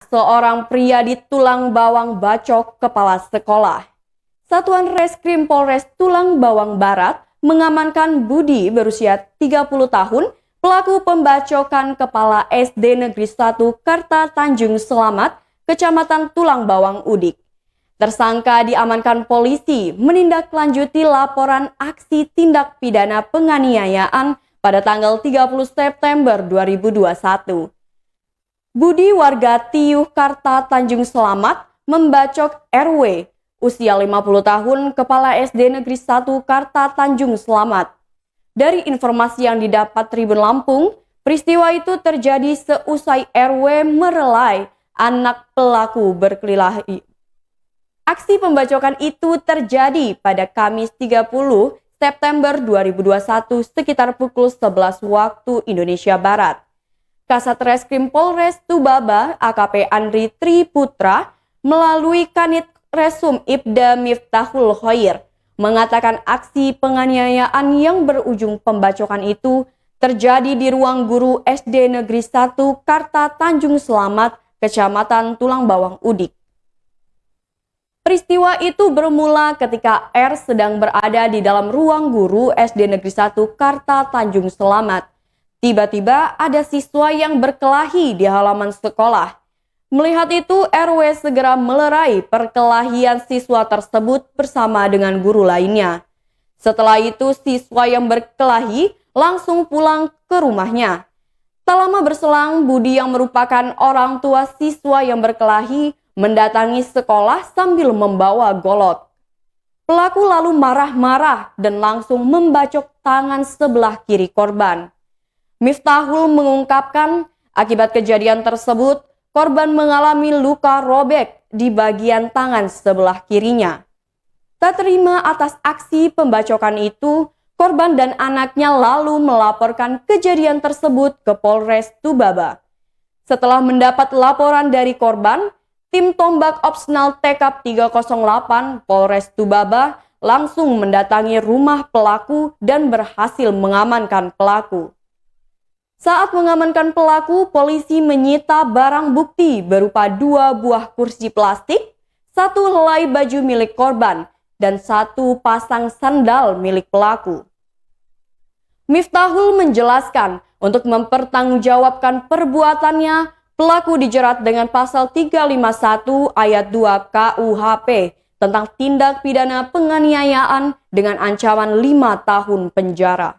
seorang pria di Tulang Bawang bacok kepala sekolah. Satuan Reskrim Polres Tulang Bawang Barat mengamankan Budi berusia 30 tahun, pelaku pembacokan kepala SD Negeri 1 Karta Tanjung Selamat, Kecamatan Tulang Bawang Udik. Tersangka diamankan polisi menindaklanjuti laporan aksi tindak pidana penganiayaan pada tanggal 30 September 2021. Budi warga Tiuh Karta Tanjung Selamat membacok RW usia 50 tahun kepala SD Negeri 1 Karta Tanjung Selamat. Dari informasi yang didapat Tribun Lampung, peristiwa itu terjadi seusai RW merelai anak pelaku berkelahi. Aksi pembacokan itu terjadi pada Kamis 30 September 2021 sekitar pukul 11 waktu Indonesia Barat. Kasat Reskrim Polres Tubaba AKP Andri Triputra melalui Kanit Resum Ibda Miftahul Khoir mengatakan aksi penganiayaan yang berujung pembacokan itu terjadi di ruang guru SD Negeri 1 Karta Tanjung Selamat, Kecamatan Tulang Bawang Udik. Peristiwa itu bermula ketika R sedang berada di dalam ruang guru SD Negeri 1 Karta Tanjung Selamat. Tiba-tiba ada siswa yang berkelahi di halaman sekolah. Melihat itu, RW segera melerai perkelahian siswa tersebut bersama dengan guru lainnya. Setelah itu, siswa yang berkelahi langsung pulang ke rumahnya. Tak lama berselang, Budi yang merupakan orang tua siswa yang berkelahi mendatangi sekolah sambil membawa golok. Pelaku lalu marah-marah dan langsung membacok tangan sebelah kiri korban. Miftahul mengungkapkan akibat kejadian tersebut, korban mengalami luka robek di bagian tangan sebelah kirinya. Tak terima atas aksi pembacokan itu, korban dan anaknya lalu melaporkan kejadian tersebut ke Polres Tubaba. Setelah mendapat laporan dari korban, tim Tombak Opsnal TK 308 Polres Tubaba langsung mendatangi rumah pelaku dan berhasil mengamankan pelaku. Saat mengamankan pelaku, polisi menyita barang bukti berupa 2 buah kursi plastik, 1 helai baju milik korban, dan 1 pasang sandal milik pelaku. Miftahul menjelaskan untuk mempertanggungjawabkan perbuatannya, pelaku dijerat dengan pasal 351 ayat 2 KUHP tentang tindak pidana penganiayaan dengan ancaman 5 tahun penjara.